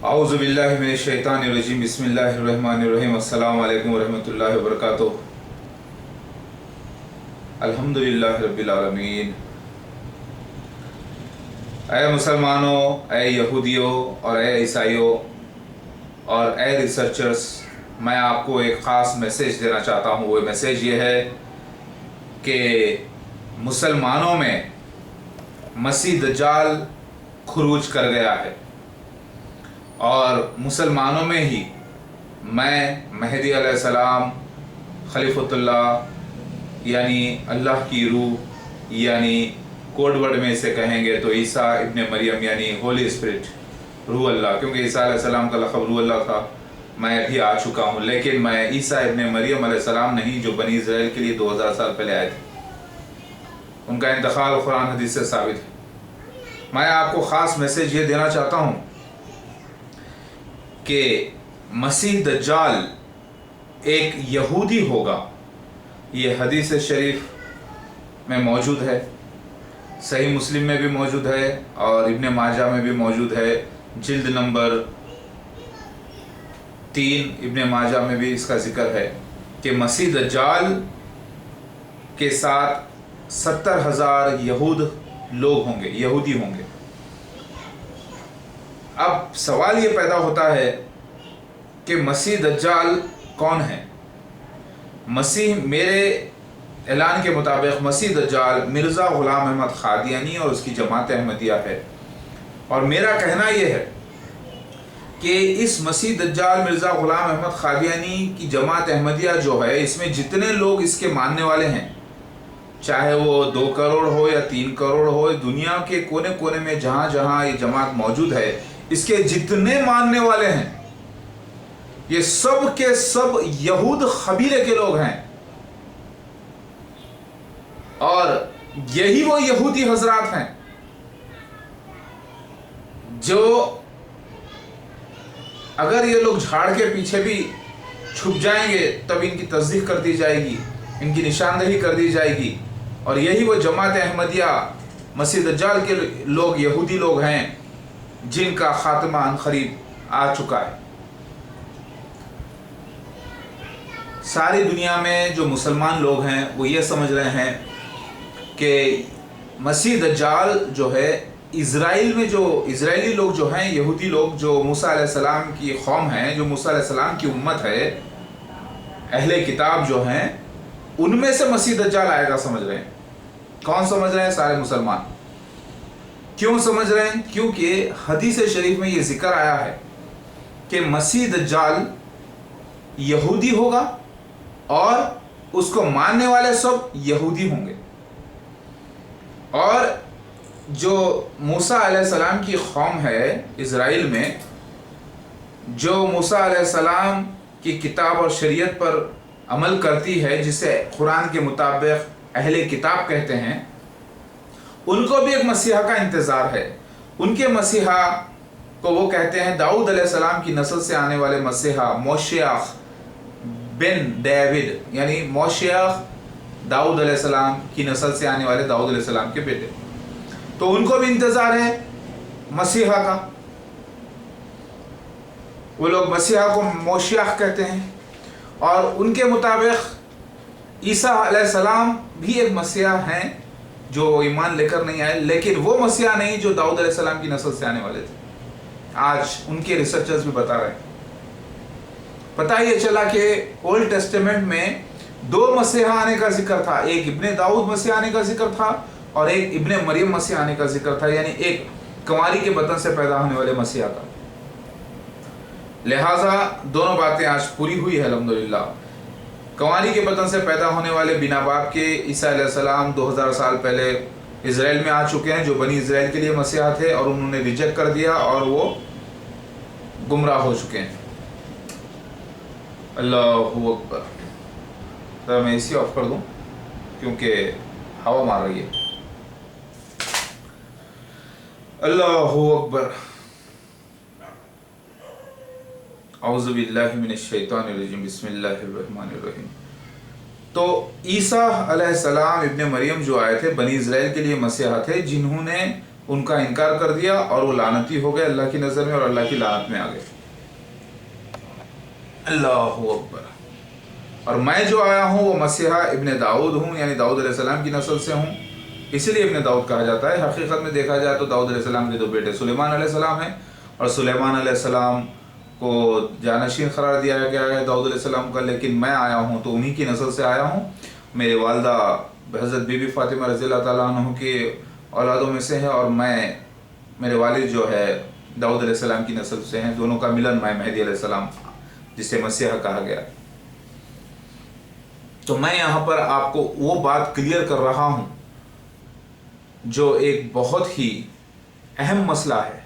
औज़ु बिल्लाहि मिनश शैतानिर रजीम बिस्मिल्लाहिर रहमानिर रहीम अस्सलामु अलैकुम व रहमतुल्लाहि व बरकातुहू। अल्हम्दुलिल्लाहि रब्बिल आलमीन। ऐ मुसलमानों, ऐ यहूदियों और ऐ ईसाइयों और ऐ रिसर्चर्स, मैं आपको एक ख़ास मैसेज देना चाहता हूँ। वो मैसेज ये है कि मुसलमानों में मसीह दज्जाल खुरूज कर गया है और मुसलमानों में ही मैं महदी अलैहिस्सलाम खलीफतुल्लाह यानी अल्लाह की रूह यानी कोड वर्ड में इसे कहेंगे तो ईसा इब्ने मरियम यानी होली स्पिरिट रूह अल्लाह, क्योंकि ईसा अलैहिस्सलाम का लक़ब रूह अल्लाह था। मैं अभी आ चुका हूँ, लेकिन मैं ईसा इब्ने मरियम अलैहिस्सलाम नहीं जो बनी इस्राएल के लिए 2000 साल पहले आए थे। उनका इंतकाल कुरान हदीस से साबित है। मैं आपको ख़ास मैसेज ये देना चाहता हूँ कि मसीह दज्जाल एक यहूदी होगा। ये हदीस शरीफ में मौजूद है, सही मुस्लिम में भी मौजूद है और इब्ने माजा में भी मौजूद है। जिल्द नंबर 3 इब्ने माजा में भी इसका जिक्र है कि मसीह दज्जाल के साथ 70,000 यहूदी होंगे। अब सवाल ये पैदा होता है कि मसीह दज्जाल कौन है। मेरे ऐलान के मुताबिक मसीह दज्जाल मिर्ज़ा ग़ुलाम अहमद क़ादियानी और उसकी जमात अहमदिया है। और मेरा कहना यह है कि इस मसीह दज्जाल मिर्ज़ा ग़ुलाम अहमद क़ादियानी की जमात अहमदिया जो है, इसमें जितने लोग इसके मानने वाले हैं, चाहे वो 2 करोड़ हो या 3 करोड़ हो, दुनिया के कोने कोने में जहाँ जहाँ ये जमात मौजूद है, इसके जितने मानने वाले हैं ये सब के सब यहूद कबीले के लोग हैं। और यही वो यहूदी हजरात हैं जो अगर ये लोग झाड़ के पीछे भी छुप जाएंगे तब इनकी तस्दीक कर दी जाएगी, इनकी निशानदही कर दी जाएगी। और यही वो जमात अहमदिया मसीह दज्जाल के लोग यहूदी लोग हैं जिनका खात्मा अनक़रीब आ चुका है। सारी दुनिया में जो मुसलमान लोग हैं वो ये समझ रहे हैं कि मसीह दज्जाल जो है, इज़राइल में जो इज़राइली लोग जो हैं, यहूदी लोग जो मूसा अलैहिस्सलाम की कौम हैं, जो मूसा अलैहिस्सलाम की उम्मत है, अहले किताब जो हैं, उनमें से मसीह दज्जाल आएगा समझ रहे हैं। कौन समझ रहे हैं? सारे मुसलमान। क्यों समझ रहे हैं? क्योंकि हदीस शरीफ में ये जिक्र आया है कि मसीह दज्जाल यहूदी होगा और उसको मानने वाले सब यहूदी होंगे। और जो मूसा अलैहिस्सलाम की कौम है इज़राइल में, जो मूसा अलैहिस्सलाम की किताब और शरीयत पर अमल करती है, जिसे कुरान के मुताबिक अहले किताब कहते हैं, उनको भी एक मसीहा का इंतज़ार है। उनके मसीहा को वो कहते हैं दाऊद अलैहिस्सलाम की नस्ल से आने वाले मसीहा, मोशियाह बिन डेविड, यानी मोशियाह दाऊद अलैहिस्सलाम की नस्ल से आने वाले दाऊद अलैहिस्सलाम के बेटे। तो उनको भी इंतज़ार है मसीहा का। वो लोग मसीहा को मोशियाह कहते हैं और उनके मुताबिक ईसा अलैहिस्सलाम भी एक मसीहा हैं जो ईमान लेकर नहीं आए, लेकिन वो मसीहा नहीं जो दाऊद अलैहिस्सलाम की नस्ल से आने वाले थे। आज उनके रिसर्चर्स भी बता रहे हैं। पता ये चला कि ओल्ड टेस्टामेंट में 2 मसीहा आने का जिक्र था। एक इब्ने दाऊद मसीहा आने का जिक्र था और एक इब्ने मरियम मसीहा आने का जिक्र था, यानी एक कंवारी के बतन से पैदा होने वाले मसीहा का। लिहाजा दोनों बातें आज पूरी हुई है अल्हम्दुलिल्लाह। कंवारी के बतन से पैदा होने वाले बिना बाप के ईसा अलैहिस्सलाम 2000 साल पहले इज़राइल में आ चुके हैं, जो बनी इज़राइल के लिए मसीहा थे और उन्होंने रिजेक्ट कर दिया और वो गुमराह हो चुके हैं। अल्लाहु अकबर। तो मैं इसी ऑफ कर दूं क्योंकि हवा मार रही है। अल्लाहु अकबर। औज़ु बिल्लाहि मिनश शैतानिर रजीम बिस्मिल्लाहिर रहमानिर रहीम। तो ईसा अलैहिस्सलाम इब्ने मरियम जो आए थे, बनी इज़राइल के लिए मसीहा थे, जिन्होंने ان کا انکار کر دیا اور وہ لعنتی ہو گئے اللہ کی نظر میں اور اللہ کی لعنت میں آ گئے۔ اللہ اکبر۔ اور میں جو آیا ہوں وہ مسیحا ابن داؤد ہوں، یعنی داؤد علیہ السلام کی نسل سے ہوں، اسی لیے ابن داؤد کہا جاتا ہے۔ حقیقت میں دیکھا جائے تو داؤد علیہ السلام کے دو بیٹے سلیمان علیہ السلام ہیں، اور سلیمان علیہ السلام کو جانشین قرار دیا گیا ہے داؤد علیہ السلام کا، لیکن میں آیا ہوں تو انہی کی نسل سے آیا ہوں۔ میرے والدہ حضرت بی بی فاطمہ رضی اللہ تعالیٰ عنہ کی اولادوں میں سے ہے، اور میرے والد جو ہے داؤد علیہ السلام کی نسل سے ہیں۔ دونوں کا ملن میں مہدی علیہ السلام جسے مسیحا کہا گیا۔ تو میں یہاں پر آپ کو وہ بات کلیئر کر رہا ہوں جو ایک بہت ہی اہم مسئلہ ہے۔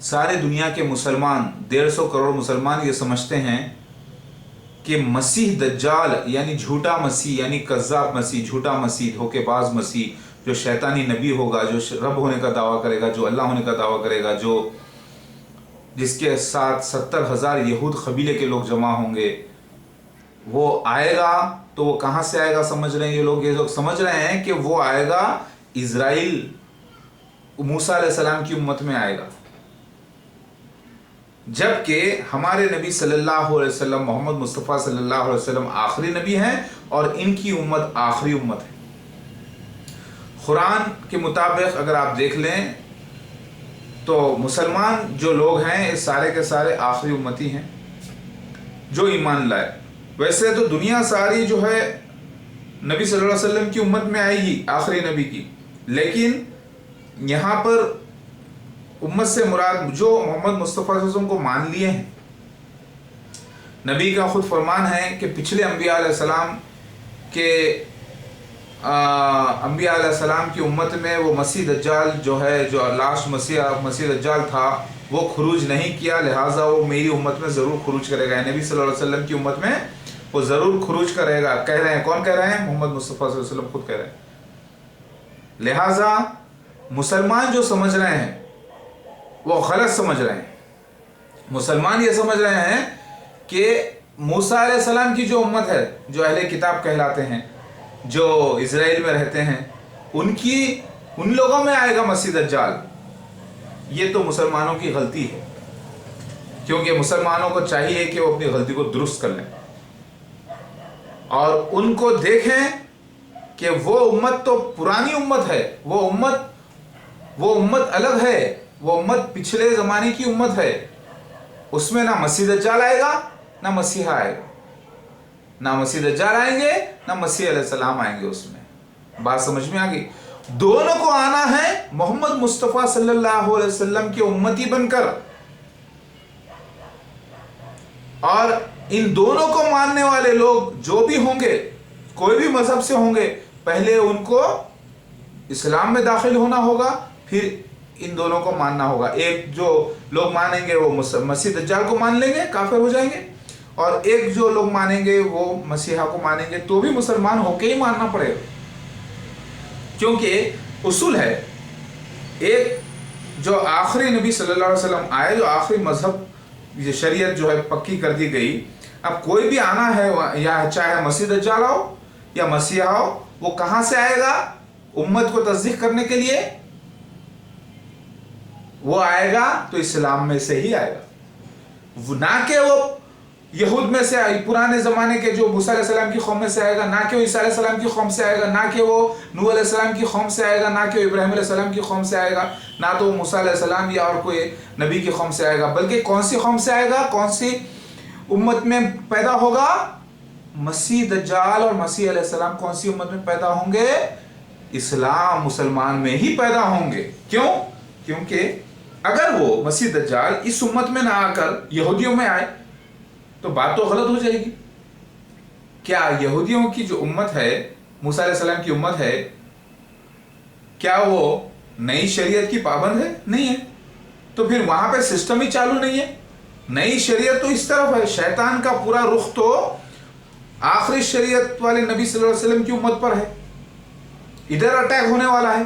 سارے دنیا کے مسلمان 150 کروڑ مسلمان یہ سمجھتے ہیں کہ مسیح دجال یعنی جھوٹا مسیح، یعنی کذاب مسیح، جھوٹا مسیح، دھوکے باز مسیح، جو شیطانی نبی ہوگا، جو رب ہونے کا دعویٰ کرے گا، جو اللہ ہونے کا دعویٰ کرے گا، جس کے ساتھ 70,000 یہود قبیلے کے لوگ جمع ہوں گے، وہ آئے گا۔ تو وہ کہاں سے آئے گا سمجھ رہے ہیں یہ لوگ سمجھ رہے ہیں کہ وہ آئے گا اسرائیل، موسیٰ علیہ السلام کی امت میں آئے گا، جبکہ ہمارے نبی صلی اللہ علیہ وسلم، محمد مصطفیٰ صلی اللہ علیہ وسلم آخری نبی ہیں، اور ان کی امت آخری امت ہے۔ قرآن کے مطابق اگر آپ دیکھ لیں تو مسلمان جو لوگ ہیں اس سارے کے سارے آخری امتی ہیں جو ایمان لائے۔ ویسے تو دنیا ساری جو ہے نبی صلی اللہ علیہ وسلم کی امت میں آئے گی، آخری نبی کی، لیکن یہاں پر امت سے مراد جو محمد مصطفیٰ صلی اللہ علیہ وسلم کو مان لیے ہیں۔ نبی کا خود فرمان ہے کہ پچھلے انبیاء علیہ السلام کے انبیاء علیہ السلام کی امت میں وہ مسیح دجال جو ہے، جو لاسٹ مسیح دجال تھا، وہ خروج نہیں کیا، لہٰذا وہ میری امت میں ضرور خروج کرے گا۔ نبی صلی اللہ علیہ وسلم کی امت میں وہ ضرور خروج کرے گا۔ کہہ رہے ہیں، کون کہہ رہے ہیں؟ محمد مصطفیٰ صلی اللہ علیہ وسلم خود کہہ رہے ہیں۔ لہٰذا مسلمان جو سمجھ رہے ہیں وہ غلط سمجھ رہے ہیں۔ مسلمان یہ سمجھ رہے ہیں کہ موسیٰ علیہ السلام کی جو امت ہے، جو اہل کتاب کہلاتے ہیں، جو اسرائیل میں رہتے ہیں، ان لوگوں میں آئے گا مسیح دجال۔ یہ تو مسلمانوں کی غلطی ہے، کیونکہ مسلمانوں کو چاہیے کہ وہ اپنی غلطی کو درست کر لیں اور ان کو دیکھیں کہ وہ امت تو پرانی امت ہے، وہ امت الگ ہے، وہ امت پچھلے زمانے کی امت ہے۔ اس میں نہ مسیح دجال آئے گا نہ مسیحا آئے گا، نہ مسیح دجال آئیں گے نہ مسیح علیہ السلام آئیں گے۔ اس میں بات سمجھ میں آ گئی؟ دونوں کو آنا ہے محمد مصطفیٰ صلی اللہ علیہ وسلم کے امتی بن کر، اور ان دونوں کو ماننے والے لوگ جو بھی ہوں گے، کوئی بھی مذہب سے ہوں گے، پہلے ان کو اسلام میں داخل ہونا ہوگا، پھر ان دونوں کو ماننا ہوگا۔ ایک جو لوگ مانیں گے وہ مسیح دجال کو مان لیں گے، کافر ہو جائیں گے، اور ایک جو لوگ مانیں گے وہ مسیحا کو مانیں گے، تو بھی مسلمان ہو کے ہی ماننا پڑے گا، کیونکہ اصول ہے ایک جو آخری نبی صلی اللہ علیہ وسلم آئے، جو آخری مذہب یہ شریعت جو ہے پکی کر دی گئی۔ اب کوئی بھی آنا ہے، یا چاہے مسیح دجال آؤ یا مسیحا آؤ، وہ کہاں سے آئے گا امت کو تصدیق کرنے کے لیے؟ وہ آئے گا تو اسلام میں سے ہی آئے گا، نہ کہ وہ یہود میں سے پرانے زمانے کے جو موسیٰ علیہ السلام کی قوم میں سے آئے گا، نہ کہ وہ عیسیٰ علیہ السلام کی قوم سے آئے گا، نہ کہ وہ نوح علیہ السلام کی قوم سے آئے گا، نہ کہ وہ ابراہیم علیہ السلام کی قوم سے آئے گا، نہ تو وہ موسیٰ علیہ السلام یا اور کوئی نبی کی قوم سے آئے گا، بلکہ کون سی قوم سے آئے گا، کون سی امت میں پیدا ہوگا؟ مسیح دجال اور مسیح علیہ السلام کون سی امت میں پیدا ہوں گے؟ اسلام، مسلمان میں ہی پیدا ہوں گے۔ کیوں؟ کیونکہ اگر وہ مسیح دجال اس امت میں نہ آ کر یہودیوں میں آئے تو بات تو غلط ہو جائے گی۔ کیا یہودیوں کی جو امت ہے، موسیٰ علیہ السلام کی امت ہے، کیا وہ نئی شریعت کی پابند ہے؟ نہیں ہے۔ تو پھر وہاں پہ سسٹم ہی چالو نہیں ہے۔ نئی شریعت تو اس طرف ہے، شیطان کا پورا رخ تو آخری شریعت والے نبی صلی اللہ علیہ وسلم کی امت پر ہے، ادھر اٹیک ہونے والا ہے۔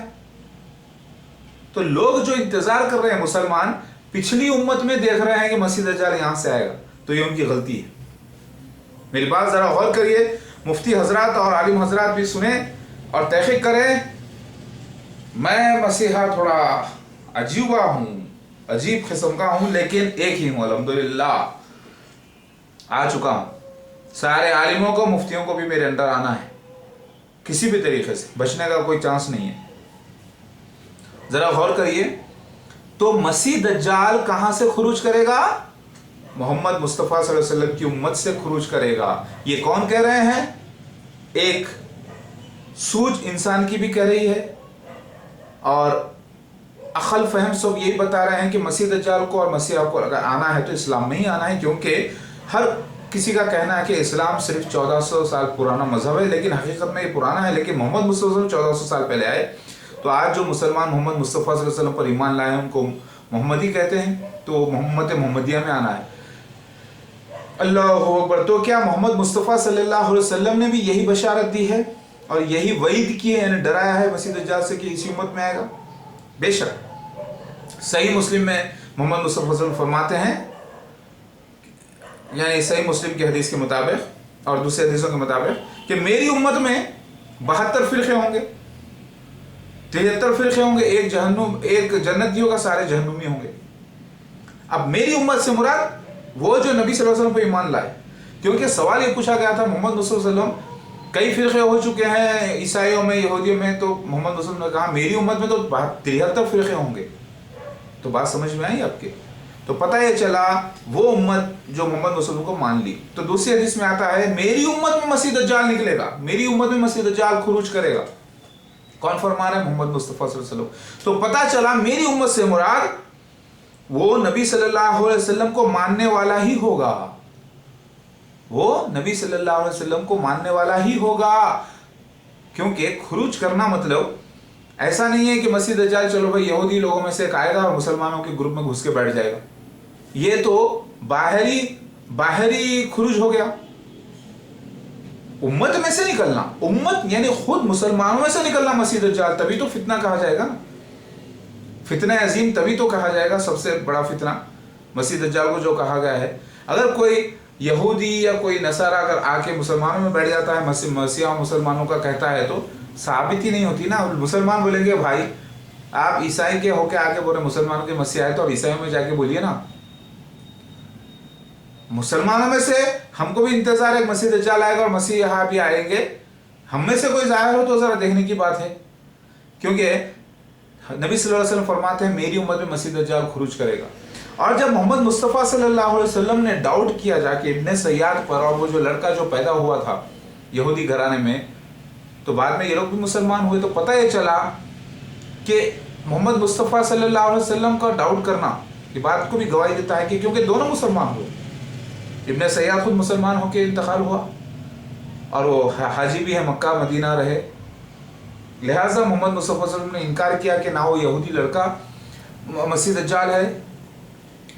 تو لوگ جو انتظار کر رہے ہیں مسلمان، پچھلی امت میں دیکھ رہے ہیں کہ مسیح دجال یہاں سے آئے گا، تو یہ ان کی غلطی ہے۔ میری بات ذرا غور کریے، مفتی حضرات اور عالم حضرات بھی سنیں اور تحقیق کریں मैं मसीहा थोड़ा अजीबा हूँ, अजीब किस्म का हूँ, लेकिन एक ही हूँ, अल्हम्दुलिल्लाह आ चुका हूँ। सारे आलिमों को, मुफ्तियों को भी मेरे अंदर आना है, किसी भी तरीके से बचने का कोई चांस नहीं है। ज़रा गौर करिए, तो मसीह दज्जाल कहाँ से खुरूज करेगा? मोहम्मद मुस्तफ़ा सल्लल्लाहु अलैहि वसल्लम की उम्मत से खुरूज करेगा। ये कौन कह रहे हैं? एक सूझ इंसान की भी कह रही है, और अकल फहम सब यही बता रहे हैं कि मसीह दज्जाल को और मसीहा को अगर आना है तो इस्लाम में ही आना है, क्योंकि हर किसी का कहना है कि इस्लाम सिर्फ 1400 साल पुराना मजहब है, लेकिन हकीकत में ये पुराना है। लेकिन मोहम्मद मुस्तफ़ा 1400 साल पहले आए, तो आज जो मुसलमान मोहम्मद मुस्तफ़ा सल्लल्लाहु अलैहि वसल्लम पर ईमान लाए हैं उनको मोहम्मदी कहते हैं, तो मोहम्मद मोहम्मदिया में आना है। अल्लाहु अकबर। तो क्या मोहम्मद मुस्तफ़ा सल्लल्लाहु अलैहि वसल्लम ने भी यही बशारत दी है और यही वईद की है, यानी डराया है मसीह दज्जाल से कि इसी उम्मत में आएगा? बेशक सही मुस्लिम में मोहम्मद मुस्तफ़ा सल्लल्लाहु अलैहि वसल्लम फरमाते हैं, यानी सही मुस्लिम की हदीस के मुताबिक और दूसरे हदीसों के मुताबिक, कि मेरी उम्मत में 72 फ़िरक़े होंगे, 73 फ़िरक़े होंगे, एक जन्नती होगा, सारे जहन्नुमी होंगे। अब मेरी उम्मत से मुराद वो जो नबी सल्लल्लाहु अलैहि वसल्लम पर ईमान लाए, क्योंकि सवाल ये पूछा गया था, मोहम्मद मुस्तफ़ा सल्लल्लाहु अलैहि वसल्लम कई फ़िरक़े हो चुके हैं ईसाइयों में, यहूदियों में, तो मोहम्मद मुस्तफ़ा ने कहा मेरी उम्मत में तो 73 फ़िरक़े होंगे। तो बात समझ में आई आपके? तो पता ये चला वो उम्मत जो मोहम्मद मुस्तफ़ा को मान ली। तो दूसरी हदीस में आता है मेरी उम्मत में मसीह दज्जाल निकलेगा, मेरी उम्मत में मसीह दज्जाल खुरूज करेगा। कौन फरमा रहा है? मोहम्मद मुस्तफ़ा सल्लल्लाहु अलैहि वसल्लम। तो पता चला मेरी उम्मत से मुराद वो नबी सल्लल्लाहु अलैहि वसल्लम को मानने वाला ही होगा, वो नबी सल्लल्लाहु अलैहि वसल्लम को मानने वाला ही होगा। क्योंकि खुरूज करना मतलब ऐसा नहीं है कि मसीह दज्जाल चलो भाई यहूदी लोगों में से एक आएगा और मुसलमानों के ग्रुप में घुस के बैठ जाएगा। ये तो बाहरी खुरूज हो गया, उम्मत में से निकलना, उम्मत यानी खुद मुसलमानों में से निकलना मसीह दज्जाल, तभी तो फितना कहा जाएगा ना, फितना अजीम तभी तो कहा जाएगा, सबसे बड़ा फितना मसीह दज्जाल को जो कहा गया है। अगर कोई यहूदी या कोई नसारा अगर आके मुसलमानों में बैठ जाता है, मसीहा मुसलमानों का कहता है, तो साबित ही नहीं होती ना। मुसलमान बोलेंगे भाई आप ईसाई के होके आके बोले मुसलमानों के मसीहा है, तो अब ईसाइयों में जाके बोलिए ना। मुसलमानों में से हमको भी इंतजार है मसीह दज्जाल आएगा और मसीहा भी आएंगे, हम में से कोई जाहिर हो तो जरा देखने की बात है। क्योंकि नबी सल्लल्लाहु अलैहि वसल्लम फरमाते हैं मेरी उम्मत में मसीह दज्जाल खुरूज करेगा। और जब मोहम्मद मुस्तफ़ा सल्लल्लाहु अलैहि वसल्लम ने डाउट किया जाके इब्ने सय्याद पर, और वो जो लड़का जो पैदा हुआ था यहूदी घराने में, तो बाद में ये लोग भी मुसलमान हुए, तो पता ये चला कि मोहम्मद मुस्तफ़ा सल्लल्लाहु अलैहि वसल्लम का डाउट करना ये बात को भी गवाही देता है कि क्योंकि दोनों मुसलमान हुए, इब्ने सय्याद खुद मुसलमान होकर इंतकाल हुआ और वो हाजी भी है, मक्का मदीना रहे, लिहाजा मोहम्मद मुस्तफ़ा सल्लल्लाहु अलैहि वसल्लम ने इनकार किया कि ना वो यहूदी लड़का मसीह दज्जाल है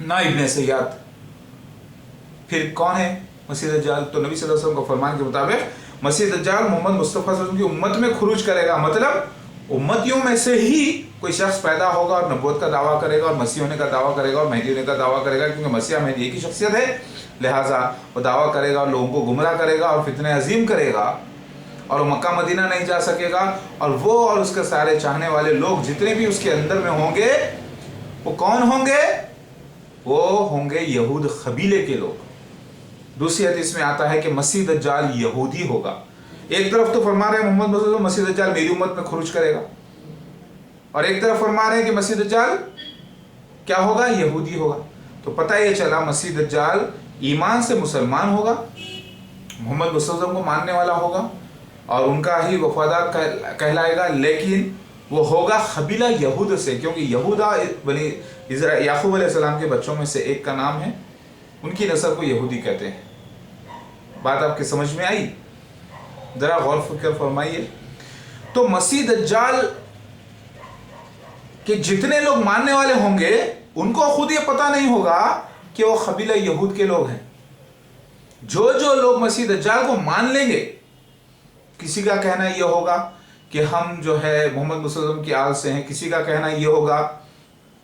ना इब्ने सय्याद। फिर कौन है मसीह दज्जाल? तो नबी सल्लल्लाहु अलैहि वसल्लम के फरमान के मुताबिक मसीह दज्जाल मोहम्मद मुस्तफ़ा सल्लल्लाहु अलैहि वसल्लम की उम्मत में खुरूज करेगा, मतलब उम्मतियों में से ही कोई शख्स पैदा होगा और नबूवत का दावा करेगा और मसीह होने का दावा करेगा और मेहदी होने का दावा करेगा, क्योंकि मसीह मेहदी एक ही शख्सियत है, लिहाजा वो दावा करेगा और लोगों को गुमराह करेगा और फितने अजीम करेगा और वो मक्का मदीना नहीं जा सकेगा। और वो और उसके सारे चाहने वाले लोग जितने भी उसके अंदर में होंगे वो कौन होंगे? वो होंगे यहूद कबीले के लोग। दूसरी हदीस में आता है कि मसीह दज्जाल यहूदी होगा। एक तरफ तो फरमा रहे हैं मोहम्मद मुस्तफ़ा मसीह दज्जाल मेरी उम्मत में खुरूज करेगा, और एक तरफ फरमा रहे हैं कि मसीह दज्जाल क्या होगा? यहूदी होगा। तो पता ये चला मसीह दज्जाल ईमान से मुसलमान होगा, मोहम्मद मुस्तफ़ा को मानने वाला होगा और उनका ही वफादार कहलाएगा, लेकिन वो होगा कबीला यहूद से, क्योंकि यहूदा बनी याकूब अलैहिस्सलाम के बच्चों में से एक का नाम है, उनकी नस्ल को यहूदी कहते हैं। बात आपके समझ में आई? जरा गौर फिक्र फरमाइए। तो मसीह दज्जाल के जितने लोग मानने वाले होंगे उनको खुद ये पता नहीं होगा कि वो कबीला यहूद के लोग हैं। जो जो लोग मसीह दज्जाल को मान लेंगे, किसी का कहना ये होगा कि हम जो है मोहम्मद मुस्तफ़ा की आल से हैं, किसी का कहना ये होगा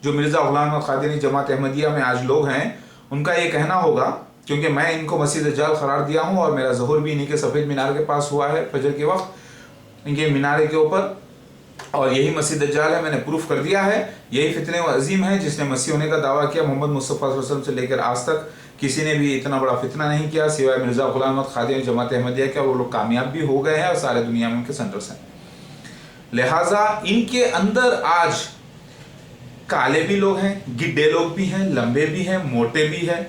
जो मिर्ज़ा ग़ुलाम क़ादिरी जमात अहमदिया में आज लोग हैं उनका ये कहना होगा, क्योंकि मैं इनको मसीह दज्जाल करार दिया हूँ और मेरा ज़हूर भी इन्हीं के सफ़ेद मीनार के पास हुआ है फजर के वक्त, इनके मीनारे के ऊपर, اور یہی مسیح دجال ہے، میں نے پروف کر دیا ہے۔ یہی فتنہ عظیم ہے جس نے مسیح ہونے کا دعویٰ کیا۔ محمد مصطفیٰ صلی اللہ علیہ وسلم سے لے کر آج تک کسی نے بھی اتنا بڑا فتنہ نہیں کیا سوائے مرزا غلام احمد قادیانی جماعت احمدیہ کے، اور وہ لوگ کامیاب بھی ہو گئے ہیں اور سارے دنیا میں ان کے سینٹرز ہیں۔ لہٰذا ان کے اندر آج کالے بھی لوگ ہیں، گڈے لوگ بھی ہیں، لمبے بھی ہیں، موٹے بھی ہیں،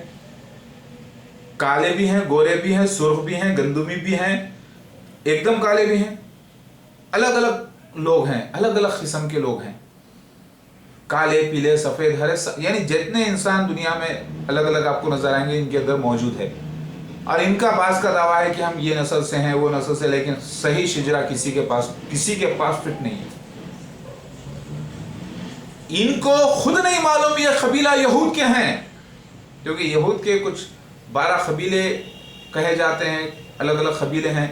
کالے بھی ہیں، گورے بھی ہیں، سرخ بھی ہیں، گندمی بھی ہیں، ایک دم کالے بھی ہیں، الگ الگ لوگ ہیں، الگ الگ قسم کے لوگ ہیں، کالے پیلے سفید ہرے، یعنی جتنے انسان دنیا میں الگ الگ آپ کو نظر آئیں گے ان کے اندر موجود ہے۔ اور ان کا بعض کا دعویٰ ہے کہ ہم یہ نسل سے ہیں وہ نسل سے، لیکن صحیح شجرہ کسی کے پاس فٹ نہیں ہے۔ ان کو خود نہیں معلوم یہ قبیلہ یہود کے ہیں، کیونکہ یہود کے کچھ 12 قبیلے کہے جاتے ہیں، الگ الگ قبیلے ہیں،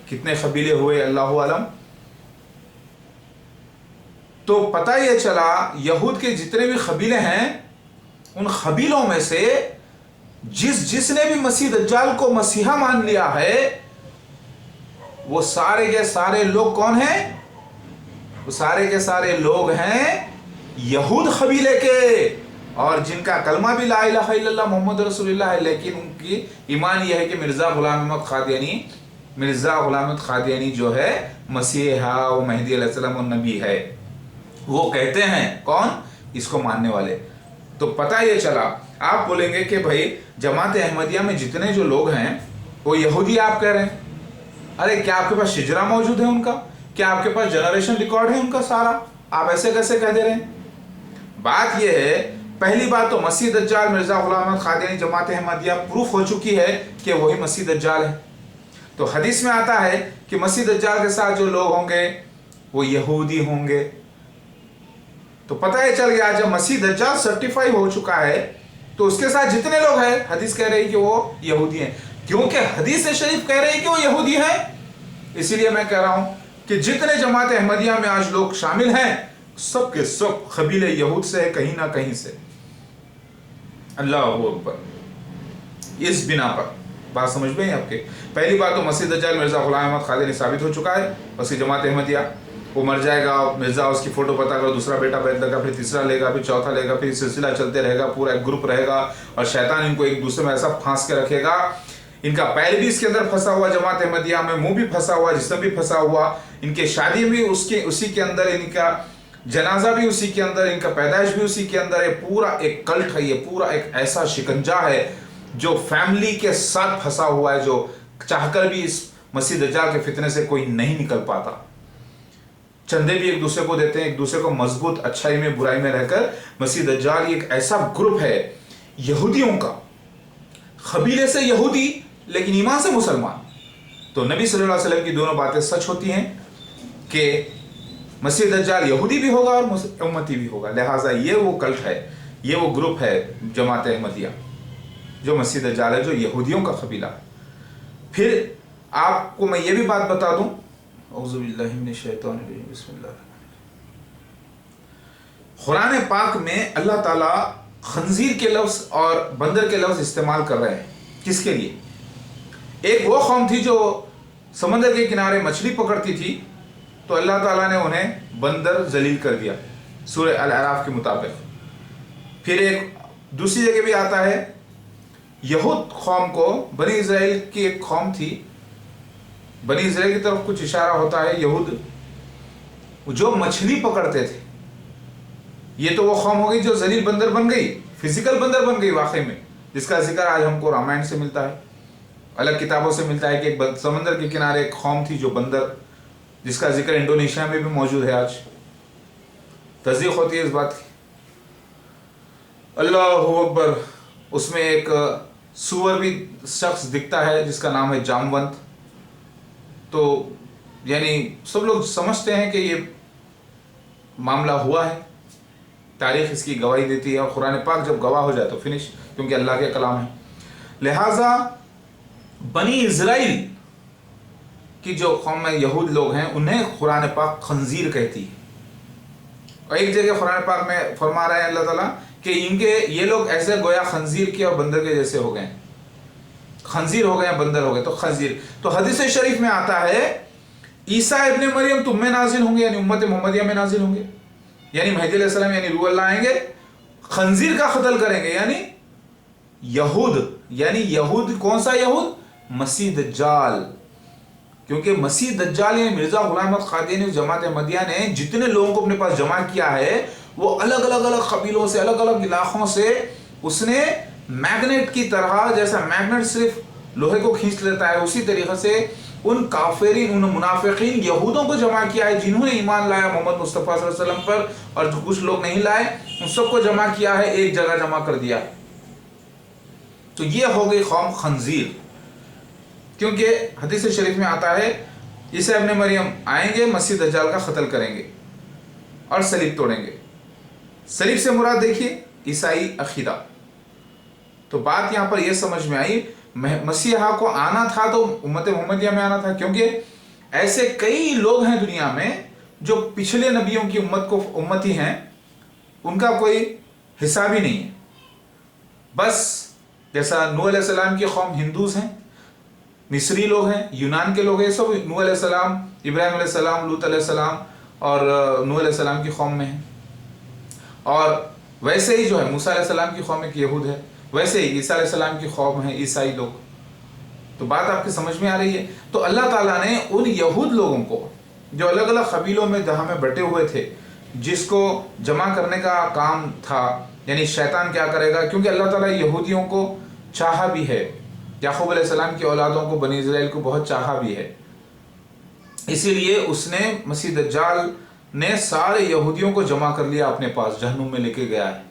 کتنے قبیلے ہوئے اللہ عالم۔ تو پتہ یہ چلا یہود کے جتنے بھی قبیلے ہیں ان قبیلوں میں سے جس نے بھی مسیح دجال کو مسیحا مان لیا ہے وہ سارے کے سارے لوگ کون ہیں؟ وہ سارے کے سارے لوگ ہیں یہود قبیلے کے، اور جن کا کلمہ بھی لا الہ الا اللہ محمد رسول اللہ ہے، لیکن ان کی ایمان یہ ہے کہ مرزا غلام احمد قادیانی جو ہے مسیح ہے، وہ مہدی علیہ السلام و نبی ہے، وہ کہتے ہیں کون؟ اس کو ماننے والے۔ تو پتہ یہ چلا، آپ بولیں گے کہ بھائی جماعت احمدیہ میں جتنے جو لوگ ہیں وہ یہودی آپ کہہ رہے ہیں، ارے کیا آپ کے پاس شجرہ موجود ہے ان کا؟ کیا آپ کے پاس جنریشن ریکارڈ ہے ان کا سارا؟ آپ ایسے کیسے کہہ دے رہے ہیں؟ بات یہ ہے، پہلی بات تو مسیح دجال مرزا غلام احمد قادیانی جماعت احمدیہ پروف ہو چکی ہے کہ وہی مسیح دجال ہے۔ تو حدیث میں آتا ہے کہ مسیح دجال کے ساتھ جو لوگ ہوں گے وہ یہودی ہوں گے۔ تو پتہ یہ چل گیا جب مسیح دجال سرٹیفائی ہو چکا ہے تو اس کے ساتھ جتنے لوگ ہیں حدیث کہہ رہی کہ وہ یہودی ہیں، کیونکہ حدیث شریف کہہ رہی کہ وہ یہودی ہیں۔ اسی لیے میں کہہ رہا ہوں کہ جتنے جماعت احمدیہ میں آج لوگ شامل ہیں سب کے سب قبیلے یہود سے ہے، کہیں نہ کہیں سے۔ اللہ اکبر۔ اس بنا پر بات سمجھ میں آپ کے، پہلی بات تو مسیح دجال مرزا غلام احمد قادیانی ثابت ہو چکا ہے، بس جماعت احمدیہ وہ مر جائے گا، مرزا اس کی فوٹو پتا کرو، دوسرا بیٹا بیٹھ لے گا، پھر تیسرا لے گا، پھر چوتھا لے گا، پھر سلسلہ چلتے رہے گا، پورا ایک گروپ رہے گا، اور شیطان ان کو ایک دوسرے میں ایسا پھانس کے رکھے گا۔ ان کا پہل بھی اس کے اندر پھنسا ہوا، جماعت احمدیہ میں منہ بھی پھنسا ہوا، جسم بھی پھنسا ہوا، ان کے شادی بھی اسی کے اندر، ان کا جنازہ بھی اسی کے اندر، ان کا پیدائش بھی اسی کے اندر ہے۔ پورا ایک کلٹ ہے، یہ پورا ایک ایسا شکنجہ ہے جو فیملی کے ساتھ پھنسا ہوا ہے، جو چاہ کر بھی اس مسیح دجال کے فتنے سے کوئی نہیں نکل پاتا۔ چندے بھی ایک دوسرے کو دیتے ہیں، ایک دوسرے کو مضبوط اچھائی میں برائی میں رہ کر۔ مسیح دجال ایک ایسا گروپ ہے یہودیوں کا، قبیلے سے یہودی لیکن ایمان سے مسلمان۔ تو نبی صلی اللہ علیہ وسلم کی دونوں باتیں سچ ہوتی ہیں کہ مسیح دجال یہودی بھی ہوگا اور امتی بھی ہوگا، لہٰذا یہ وہ کلٹ ہے، یہ وہ گروپ ہے جماعت احمدیہ جو مسیح دجال ہے، جو یہودیوں کا قبیلہ ہے۔ پھر آپ کو میں یہ بھی بات بتا دوں، اعوذ باللہ من الشیطان الرجیم، بسم اللہ الرحمن الرحیم۔ قرآن پاک میں اللہ تعالیٰ خنزیر کے لفظ اور بندر کے لفظ استعمال کر رہے ہیں، کس کے لیے؟ ایک وہ قوم تھی جو سمندر کے کنارے مچھلی پکڑتی تھی، تو اللہ تعالیٰ نے انہیں بندر ذلیل کر دیا سورہ الاعراف کے مطابق۔ پھر ایک دوسری جگہ بھی آتا ہے، یہود قوم کو، بنی اسرائیل کی ایک قوم تھی، بنی اسرائیل کی طرف کچھ اشارہ ہوتا ہے، یہود جو مچھلی پکڑتے تھے، یہ تو وہ قوم ہو گئی جو ذلیل بندر بن گئی، فزیکل بندر بن گئی واقعی میں، جس کا ذکر آج ہم کو رامائن سے ملتا ہے، الگ کتابوں سے ملتا ہے کہ ایک سمندر کے کنارے ایک قوم تھی جو بندر، جس کا ذکر انڈونیشیا میں بھی موجود ہے، آج تصدیق ہوتی ہے اس بات کی۔ اللہ اکبر۔ اس میں ایک سور بھی شخص دکھتا ہے جس کا نام ہے جامونت۔ تو یعنی سب لوگ سمجھتے ہیں کہ یہ معاملہ ہوا ہے، تاریخ اس کی گواہی دیتی ہے، اور قرآن پاک جب گواہ ہو جائے تو فنش، کیونکہ اللہ کے کلام ہے۔ لہٰذا بنی اسرائیل کی جو قوم میں یہود لوگ ہیں انہیں قرآن پاک خنزیر کہتی ہے، اور ایک جگہ قرآن پاک میں فرما رہے ہیں اللہ تعالیٰ کہ ان کے یہ لوگ ایسے گویا خنزیر کے اور بندر کے جیسے ہو گئے، خنزیر ہو گئے، بندر ہو گئے، تو خنزیر۔ تو حدیث شریف میں آتا ہے ईसा इब्ने मरियम तुम में नाजिल होंगे, यानी उम्मत मोहम्मदिया में नाजिल होंगे, यानी महदी अलैहिस्सलाम यानी रूह अल्लाह आएंगे, खंजीर का कत्ल करेंगे, यानी यहूद कौन सा यहूद? मसीह दज्जाल। क्योंकि मसीह दज्जाल यानी मिर्जा गुलाम अहमद कादियानी जमात अहमदिया ने जितने लोगों को अपने पास जमा किया है वो अलग अलग कबीलों से, अलग अलग इलाकों से उसने मैग्नेट की तरह, जैसा मैग्नेट सिर्फ लोहे को खींच लेता है, उसी तरीके से उन काफिरीन, उन मुनाफिकीन यहूदों को जमा किया है जिन्होंने ईमान लाया मोहम्मद मुस्तफ़ा सल्लल्लाहु अलैहि वसल्लम पर, और जो कुछ लोग नहीं लाए उन सबको जमा किया है, एक जगह जमा कर दिया। तो ये हो गई कौम खंजीर। क्योंकि हदीस शरीफ में आता है ईसा इब्ने मरियम आएंगे, मसीह दज्जाल का कत्ल करेंगे और सलीब तोड़ेंगे। सलीब से मुराद देखिए ईसाई अकीदा। तो बात यहाँ पर यह समझ में आई, मसीहा को आना था तो उम्मत मोहम्मदिया में आना था, क्योंकि ऐसे कई लोग हैं दुनिया में जो पिछले नबियों की उम्मती हैं, उनका कोई हिसाब ही नहीं है। बस जैसा नूह अलैहिस्सलाम की कौम हिंदूज हैं, मिस्री लोग हैं, यूनान के लोग हैं, सब नूह अलैहिस्सलाम, इब्राहिम अलैहिस्सलाम, लूत अलैहिस्सलाम और नूह अलैहिस्सलाम की कौम में हैं। और वैसे ही जो है मूसा अलैहिस्सलाम की कौम एक यहूद है, वैसे ही ईसा अलैहिस्सलाम की कौम है ईसाई लोग। तो बात आपकी समझ में आ रही है। तो अल्लाह ताला ने उन यहूद लोगों को जो अलग अलग कबीलों में जहाँ में बटे हुए थे, जिसको जमा करने का काम था, यानी शैतान क्या करेगा, क्योंकि अल्लाह ताला यहूदियों को चाहा भी है, याकूब अलैहिस्सलाम की औलादों को, बनी इस्राइल को बहुत चाहा भी है, इसीलिए उसने मसीह दज्जाल ने सारे यहूदियों को जमा कर लिया अपने पास, जहन्नुम में लेके गया है।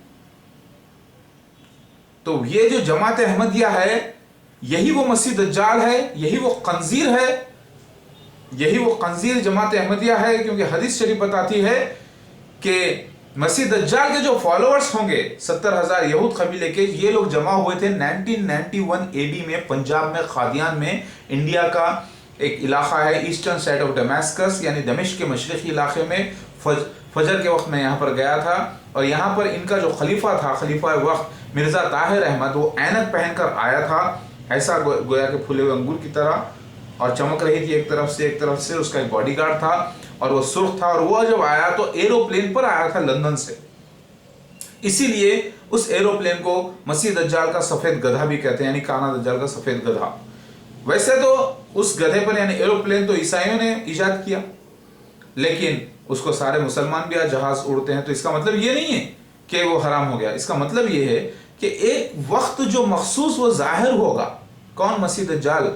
तो ये जो जमात अहमदिया है यही वो मसीह दज्जाल है, यही वो खंजीर है, यही वो खंजीर जमात अहमदिया है। क्योंकि हदीस शरीफ बताती है कि मसीह दज्जाल के जो फॉलोअर्स होंगे 70,000 यहूद कबीले के, ये लोग जमा हुए थे 1991 एडी में पंजाब में कादियान में। इंडिया का एक इलाका है ईस्टर्न साइड ऑफ दमास्कस, यानी दमिश्क के मशरकी इलाके में। फजर के वक्त मैं यहाँ पर गया था और यहाँ पर इनका जो खलीफा था, खलीफा वक्त मिर्ज़ा ताहिर अहमद, वो ऐनक पहनकर आया था, ऐसा गोया के फूले हुए अंगूर की तरह, और चमक रही थी एक तरफ से। उसका एक बॉडीगार्ड था और वो सुर्ख था, और वो जब आया तो एरोप्लेन पर आया था लंदन से, इसीलिए उस एरोप्लेन को मसीह दज्जाल का सफेद गधा भी कहते हैं, यानी काना दज्जाल का सफेद गधा। वैसे तो उस गधे पर यानी एरोप्लेन तो ईसाइयों ने इजाद किया, लेकिन उसको सारे मुसलमान भी आज जहाज उड़ते हैं। तो इसका मतलब ये नहीं है कि वो हराम हो गया, इसका मतलब ये है कि एक वक्त जो मखसूस वो जाहिर होगा। कौन? मसीह दज्जाल,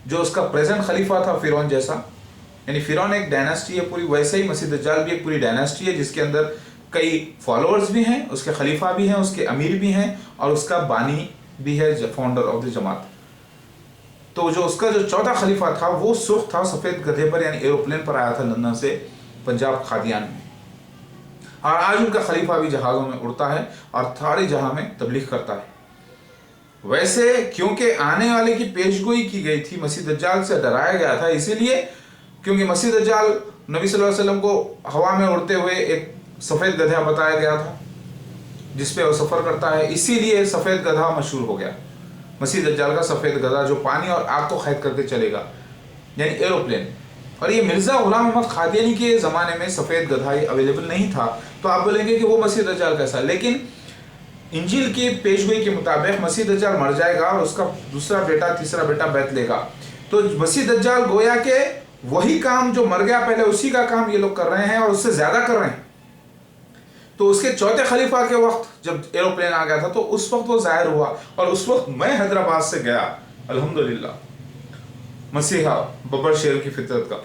जो उसका प्रेजेंट खलीफा था फिरौन जैसा, यानी फिरौन एक डायनेस्टी है पूरी, वैसे ही मसीह दज्जाल भी एक पूरी डायनेस्टी है जिसके अंदर कई फॉलोअर्स भी हैं, उसके खलीफा भी हैं, उसके अमीर भी हैं और उसका बानी भी है, फाउंडर ऑफ द जमात। तो जो उसका जो चौथा खलीफा था वो सुर्ख था, सफेद गधे पर यानी एरोप्लेन पर आया था लंदन से पंजाब कादियान में, और आज उनका खलीफा भी जहाज़ों में उड़ता है और सारे जहां में तबलीग करता है। वैसे क्योंकि आने वाले की पेशगोई की गई थी, मसीह दज्जाल से डराया गया था, इसीलिए क्योंकि मसीह दज्जाल नबी सल्लल्लाहु अलैहि वसल्लम को हवा में उड़ते हुए एक सफ़ेद गधा बताया गया था जिसपे वो सफ़र करता है, इसीलिए सफ़ेद गधा मशहूर हो गया। मसीह दज्जाल का सफ़ेद गधा जो पानी और आग को कैद करके चलेगा, यानी एरोप्लेन। और ये मिर्ज़ा गुलाम अहमद कादियानी के ज़माने में सफ़ेद गधा ये अवेलेबल नहीं था, तो आप बोलेंगे कि वो मसीह दज्जाल कैसा, लेकिन इंजील की पेशगोई के मुताबिक मसीह दज्जाल मर जाएगा और उसका दूसरा बेटा, तीसरा बेटा बैत लेगा। तो मसीह दज्जाल गोया के वही काम जो मर गया पहले, उसी का काम ये लोग कर रहे हैं और उससे ज़्यादा कर रहे हैं। तो उसके चौथे खलीफा के वक्त जब एरोप्लेन आ गया था तो उस वक्त वो जाहिर हुआ, और उस वक्त मैं हैदराबाद से गया अल्हम्दुलिल्लाह, मसीहा बब्बर शेर की फितरत का,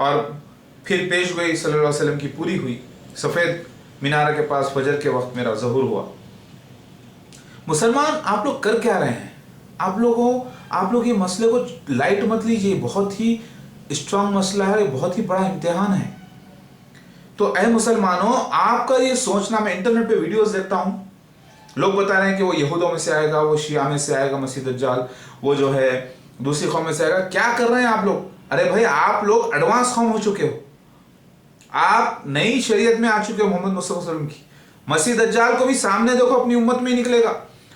और फिर पेशगोई सल्लल्लाहु अलैहि वसल्लम की पूरी हुई। सफ़ेद मीनार के पास फजर के वक्त मेरा ज़हूर हुआ। मुसलमान आप लोग कर क्या रहे हैं? आप लोग ये मसले को लाइट मत लीजिए, बहुत ही स्ट्रांग मसला है, बहुत ही बड़ा इम्तिहान है। तो ऐ मुसलमानों, आपका ये सोचना, मैं इंटरनेट पे वीडियोस देखता हूँ, लोग बता रहे हैं कि वो यहूदों में से आएगा, वो शिया में से आएगा मसीह दज्जाल, वो जो है दूसरी कौम में से आएगा। क्या कर रहे हैं आप लोग? अरे भाई, आप लोग एडवांस कौम हो चुके हो, आप नई शरीयत में आ चुके हो मोहम्मद मुस्तफा सल्लल्लाहु अलैहि वसल्लम की। मसीह दज्जाल को भी सामने देखो, अपनी उम्मत में ही निकलेगा।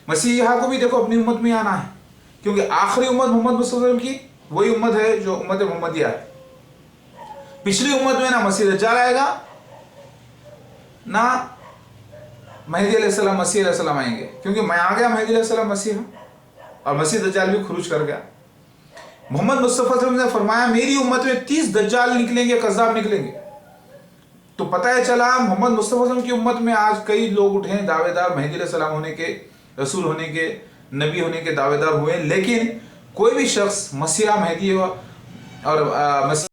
मसीहा को भी देखो, अपनी उम्मत में आना है, क्योंकि आखिरी उम्मत मोहम्मद मुस्तफा सल्लल्लाहु अलैहि वसल्लम की वही उम्मत है जो उम्मत मोहम्मदिया है। पिछली उम्मत में ना मसीह दज्जाल आएगा, ना मेहदी अलैहिस्सलाम मसीह अलैहिस्सलाम आएंगे, क्योंकि मैं आ गया, मेहदी अलैहिस्सलाम मसीह हूं, और मसीह दज्जाल भी खुरूज कर गया। मोहम्मद मुस्तफ़ा सल्लल्लाहु अलैहि वसल्लम ने फरमाया मेरी उम्मत में 30 दज्जाल निकलेंगे, कज़्ज़ाब निकलेंगे। तो पता है चला मोहम्मद मुस्तफ़ा सल्लल्लाहु अलैहि वसल्लम की उम्मत में आज कई लोग उठे दावेदार, मेहदी अलैहिस्सलाम होने के, रसूल होने के, नबी होने के दावेदार हुए, लेकिन कोई भी शख्स मसीहा, मेहदी और मसीह